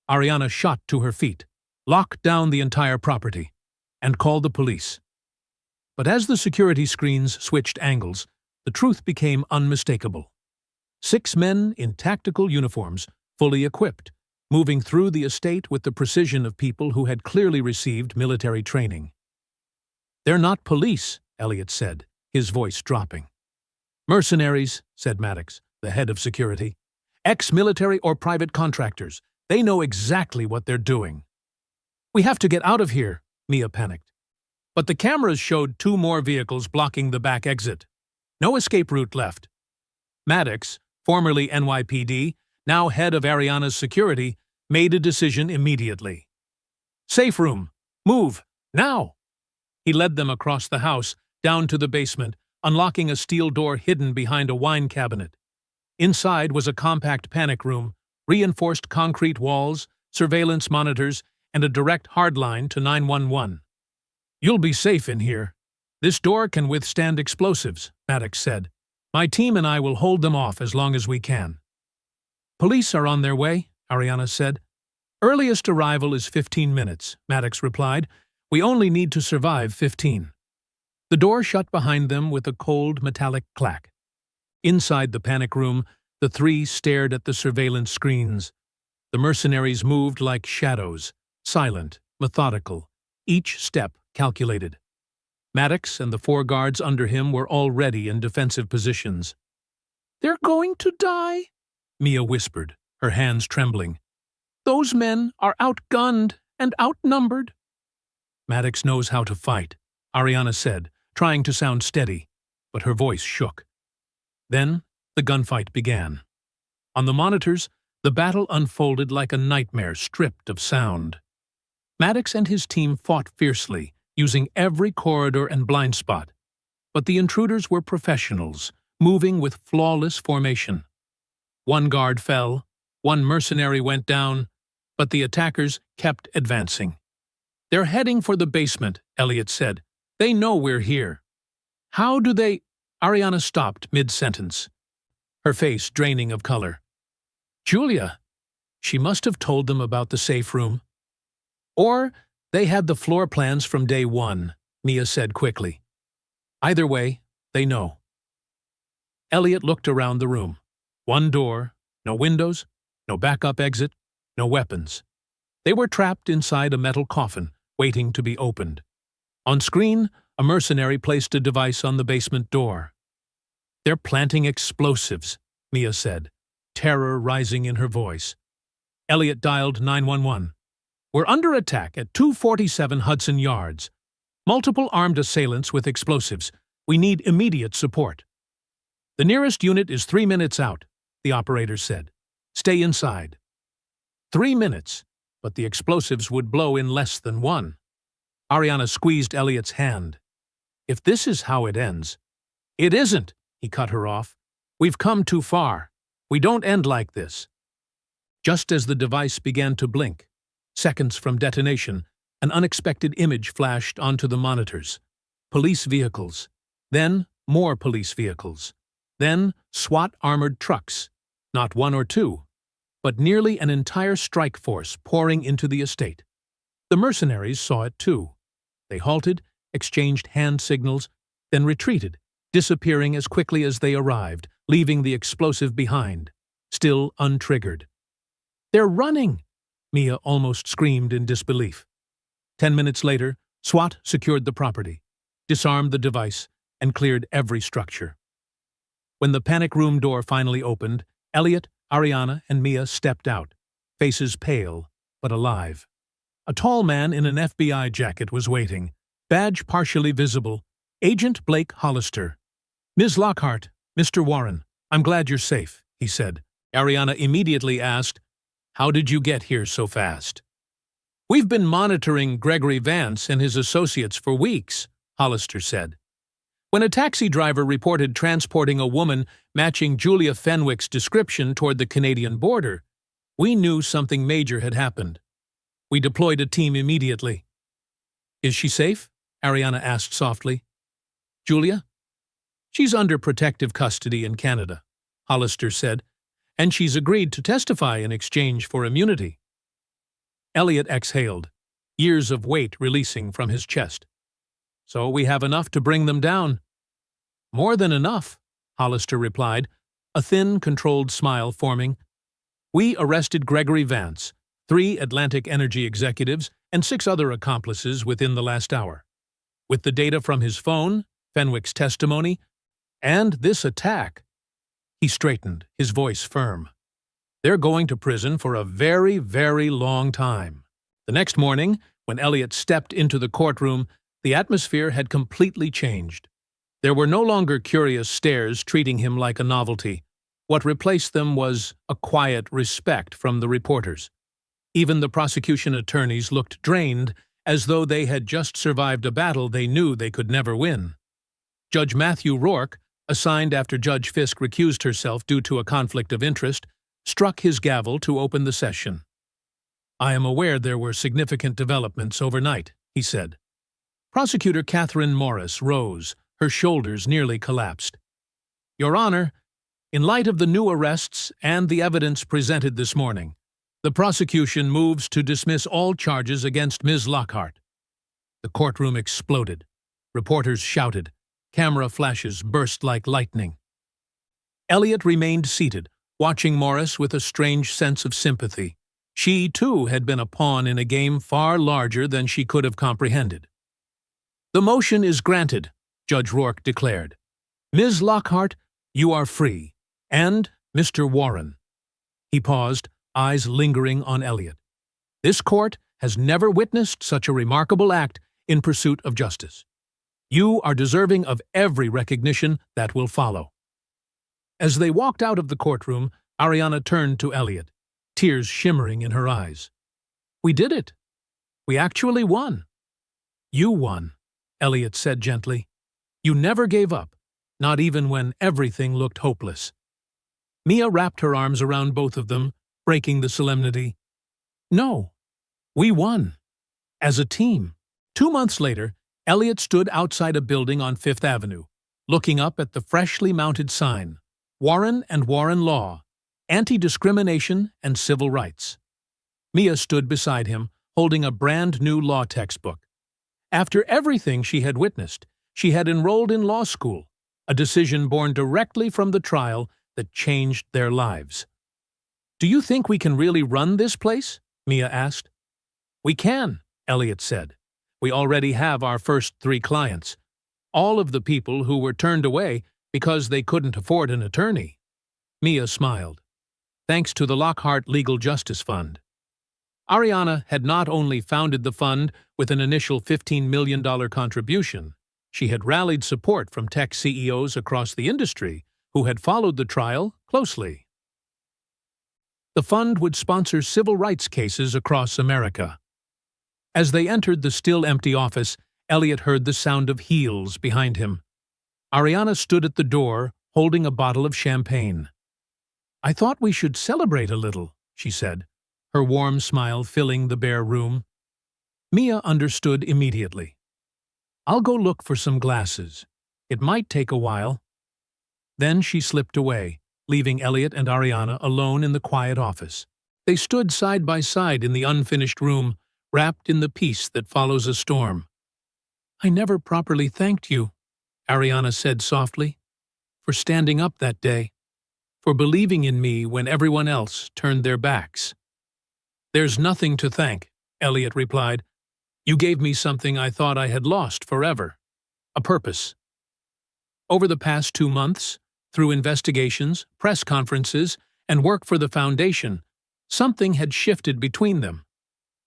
Ariana shot to her feet, locked down the entire property, and called the police. But as the security screens switched angles, the truth became unmistakable. 6 men in tactical uniforms, fully equipped, moving through the estate with the precision of people who had clearly received military training. "They're not police," Elliot said, his voice dropping. "Mercenaries," said Maddox, the head of security. "Ex-military or private contractors. They know exactly what they're doing." "We have to get out of here," Mia panicked. But the cameras showed 2 more vehicles blocking the back exit. No escape route left. Maddox, formerly NYPD, now head of Ariana's security, made a decision immediately. "Safe room! Move! Now!" He led them across the house, down to the basement, unlocking a steel door hidden behind a wine cabinet. Inside was a compact panic room, reinforced concrete walls, surveillance monitors, and a direct hardline to 911. "You'll be safe in here. This door can withstand explosives," Maddox said. "My team and I will hold them off as long as we can." "Police are on their way," Ariana said. "Earliest arrival is 15 minutes, Maddox replied. "We only need to survive 15. The door shut behind them with a cold metallic clack. Inside the panic room, the 3 stared at the surveillance screens. The mercenaries moved like shadows, silent, methodical, each step calculated. Maddox and the 4 guards under him were already in defensive positions. "They're going to die," Mia whispered, her hands trembling. "Those men are outgunned and outnumbered." "Maddox knows how to fight," Ariana said, trying to sound steady, but her voice shook. Then the gunfight began. On the monitors, the battle unfolded like a nightmare stripped of sound. Maddox and his team fought fiercely, using every corridor and blind spot. But the intruders were professionals, moving with flawless formation. 1 guard fell, 1 mercenary went down, but the attackers kept advancing. "They're heading for the basement," Elliot said. "They know we're here." "How do they—" Ariana stopped mid-sentence, her face draining of color. "Julia, she must have told them about the safe room." "Or they had the floor plans from day 1, Mia said quickly. Either way, they know. Elliot looked around the room. One door, no windows, no backup exit, no weapons. They were trapped inside a metal coffin, waiting to be opened. On screen, a mercenary placed a device on the basement door. "They're planting explosives," Mia said, terror rising in her voice. Elliot dialed 911. "We're under attack at 247 Hudson Yards. Multiple armed assailants with explosives. We need immediate support." "The nearest unit is 3 minutes out," the operator said. "Stay inside." 3 minutes, but the explosives would blow in less than 1. Ariana squeezed Elliot's hand. "If this is how it ends—" "It isn't," he cut her off. "We've come too far. We don't end like this." Just as the device began to blink, seconds from detonation, an unexpected image flashed onto the monitors. Police vehicles. Then more police vehicles. Then SWAT armored trucks. Not 1 or 2, but nearly an entire strike force pouring into the estate. The mercenaries saw it too. They halted, exchanged hand signals, then retreated, disappearing as quickly as they arrived, leaving the explosive behind, still untriggered. "They're running!" Mia almost screamed in disbelief. 10 minutes later, SWAT secured the property, disarmed the device, and cleared every structure. When the panic room door finally opened, Elliot, Ariana, and Mia stepped out, faces pale but alive. A tall man in an FBI jacket was waiting, badge partially visible, Agent Blake Hollister. "Ms. Lockhart, Mr. Warren, I'm glad you're safe," he said. Ariana immediately asked, "How did you get here so fast?" "We've been monitoring Gregory Vance and his associates for weeks," Hollister said. "When a taxi driver reported transporting a woman matching Julia Fenwick's description toward the Canadian border, we knew something major had happened. We deployed a team immediately." "Is she safe?" Ariana asked softly. "Julia? She's under protective custody in Canada," Hollister said, "and she's agreed to testify in exchange for immunity." Elliot exhaled, years of weight releasing from his chest. "So we have enough to bring them down." "More than enough," Hollister replied, a thin, controlled smile forming. "We arrested Gregory Vance, 3 Atlantic Energy executives, and 6 other accomplices within the last hour. With the data from his phone, Fenwick's testimony, and this attack—" He straightened, his voice firm. "They're going to prison for a very, very long time." The next morning, when Elliot stepped into the courtroom, the atmosphere had completely changed. There were no longer curious stares treating him like a novelty. What replaced them was a quiet respect from the reporters. Even the prosecution attorneys looked drained, as though they had just survived a battle they knew they could never win. Judge Matthew Rourke, assigned after Judge Fisk recused herself due to a conflict of interest, struck his gavel to open the session. "I am aware there were significant developments overnight," he said. Prosecutor Catherine Morris rose, her shoulders nearly collapsed. "Your Honor, in light of the new arrests and the evidence presented this morning, the prosecution moves to dismiss all charges against Ms. Lockhart." The courtroom exploded. Reporters shouted. Camera flashes burst like lightning. Elliot remained seated, watching Morris with a strange sense of sympathy. She, too, had been a pawn in a game far larger than she could have comprehended. "The motion is granted," Judge Rourke declared. "Ms. Lockhart, you are free. And Mr. Warren." He paused, eyes lingering on Elliot. "This court has never witnessed such a remarkable act in pursuit of justice. You are deserving of every recognition that will follow." As they walked out of the courtroom, Ariana turned to Elliot, tears shimmering in her eyes. "We did it. We actually won." "You won," Elliot said gently. "You never gave up, not even when everything looked hopeless." Mia wrapped her arms around both of them, breaking the solemnity. "No, we won. As a team." 2 months later, Elliot stood outside a building on Fifth Avenue, looking up at the freshly mounted sign, "Warren and Warren Law, Anti-Discrimination and Civil Rights." Mia stood beside him, holding a brand-new law textbook. After everything she had witnessed, She had enrolled in law school, a decision born directly from the trial that changed their lives. "Do you think we can really run this place?" Mia asked. "We can," Elliot said. "We already have our first 3 clients. All of the people who were turned away because they couldn't afford an attorney." Mia smiled. "Thanks to the Lockhart Legal Justice Fund." Ariana had not only founded the fund with an initial $15 million contribution, she had rallied support from tech CEOs across the industry who had followed the trial closely. The fund would sponsor civil rights cases across America. As they entered the still-empty office, Elliot heard the sound of heels behind him. Ariana stood at the door, holding a bottle of champagne. "I thought we should celebrate a little," she said, her warm smile filling the bare room. Mia understood immediately. "I'll go look for some glasses. It might take a while." Then she slipped away, leaving Elliot and Ariana alone in the quiet office. They stood side by side in the unfinished room, wrapped in the peace that follows a storm. "I never properly thanked you," Ariana said softly, "for standing up that day, for believing in me when everyone else turned their backs." "There's nothing to thank," Elliot replied. "You gave me something I thought I had lost forever, a purpose." Over the past 2 months, through investigations, press conferences, and work for the foundation, something had shifted between them.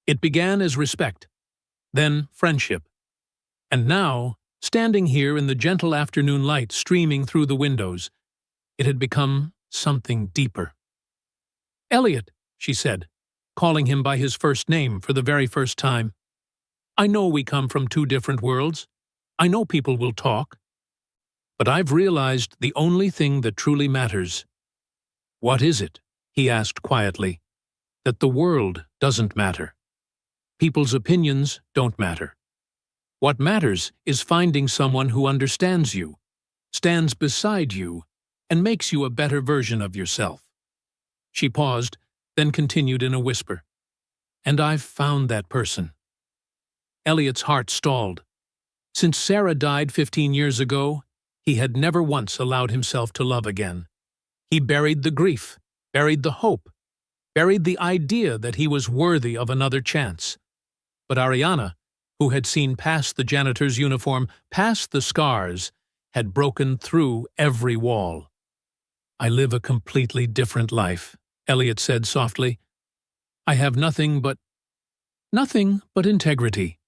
It began as respect, then friendship. And now, standing here in the gentle afternoon light streaming through the windows, it had become something deeper. "Elliot," she said, calling him by his first name for the very first time. "I know we come from 2 different worlds. I know people will talk. But I've realized the only thing that truly matters." "What is it?" he asked quietly. "That the world doesn't matter. People's opinions don't matter. What matters is finding someone who understands you, stands beside you, and makes you a better version of yourself." She paused, then continued in a whisper. "And I've found that person." Elliot's heart stalled. Since Sarah died 15 years ago, he had never once allowed himself to love again. He buried the grief, buried the hope, buried the idea that he was worthy of another chance. But Ariana, who had seen past the janitor's uniform, past the scars, had broken through every wall. "I live a completely different life," Elliot said softly. "I have nothing but integrity,"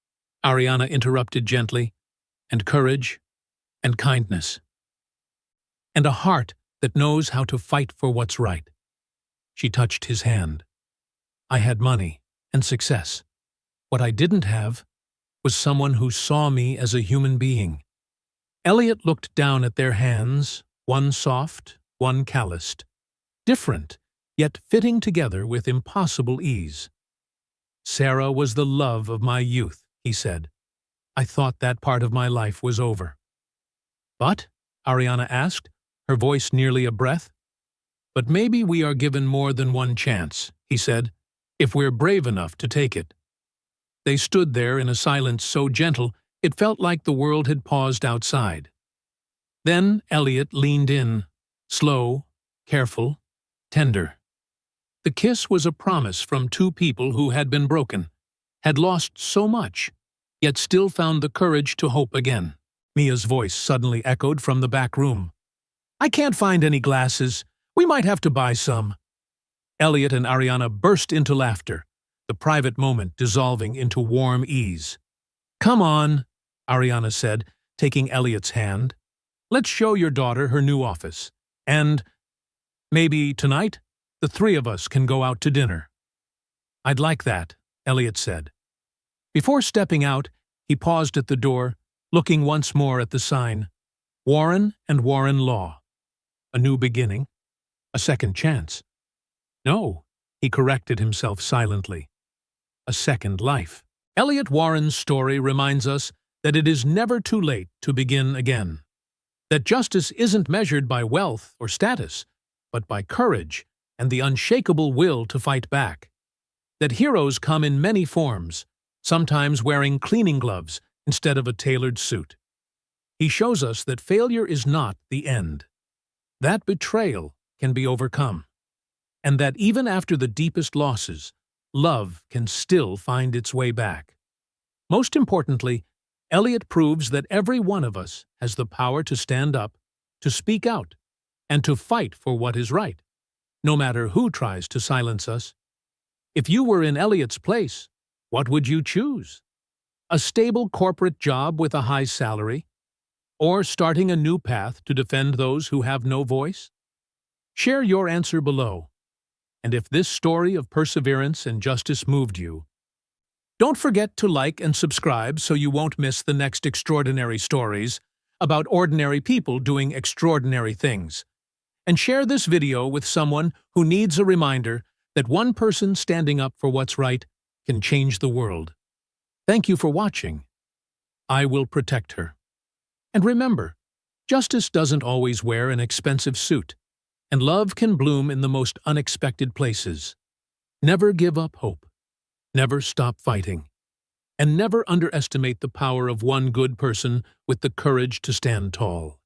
Ariana interrupted gently, "and courage, and kindness, and a heart that knows how to fight for what's right." She touched his hand. "I had money and success. What I didn't have was someone who saw me as a human being." Elliot looked down at their hands, one soft, one calloused. Different, yet fitting together with impossible ease. "Sarah was the love of my youth," he said. "I thought that part of my life was over." "But?" Ariana asked, her voice nearly a breath. "But maybe we are given more than one chance," he said, "if we're brave enough to take it." They stood there in a silence so gentle it felt like the world had paused outside. Then Elliot leaned in, slow, careful, tender. The kiss was a promise from 2 people who had been broken, had lost so much, yet still found the courage to hope again. Mia's voice suddenly echoed from the back room. "I can't find any glasses. We might have to buy some." Elliot and Ariana burst into laughter, the private moment dissolving into warm ease. "Come on," Ariana said, taking Elliot's hand. "Let's show your daughter her new office. And maybe tonight, the 3 of us can go out to dinner." "I'd like that," Elliot said. Before stepping out, he paused at the door, looking once more at the sign. Warren and Warren Law. A new beginning. A second chance. No, he corrected himself silently. A second life. Elliot Warren's story reminds us that it is never too late to begin again. That justice isn't measured by wealth or status, but by courage and the unshakable will to fight back. That heroes come in many forms, sometimes wearing cleaning gloves instead of a tailored suit. He shows us that failure is not the end, that betrayal can be overcome, and that even after the deepest losses, love can still find its way back. Most importantly, Elliot proves that every one of us has the power to stand up, to speak out, and to fight for what is right, no matter who tries to silence us. If you were in Elliot's place, what would you choose? A stable corporate job with a high salary? Or starting a new path to defend those who have no voice? Share your answer below. And if this story of perseverance and justice moved you, don't forget to like and subscribe so you won't miss the next extraordinary stories about ordinary people doing extraordinary things. And share this video with someone who needs a reminder that one person standing up for what's right can change the world. Thank you for watching. I will protect her. And remember, justice doesn't always wear an expensive suit, and love can bloom in the most unexpected places. Never give up hope. Never stop fighting. And never underestimate the power of one good person with the courage to stand tall.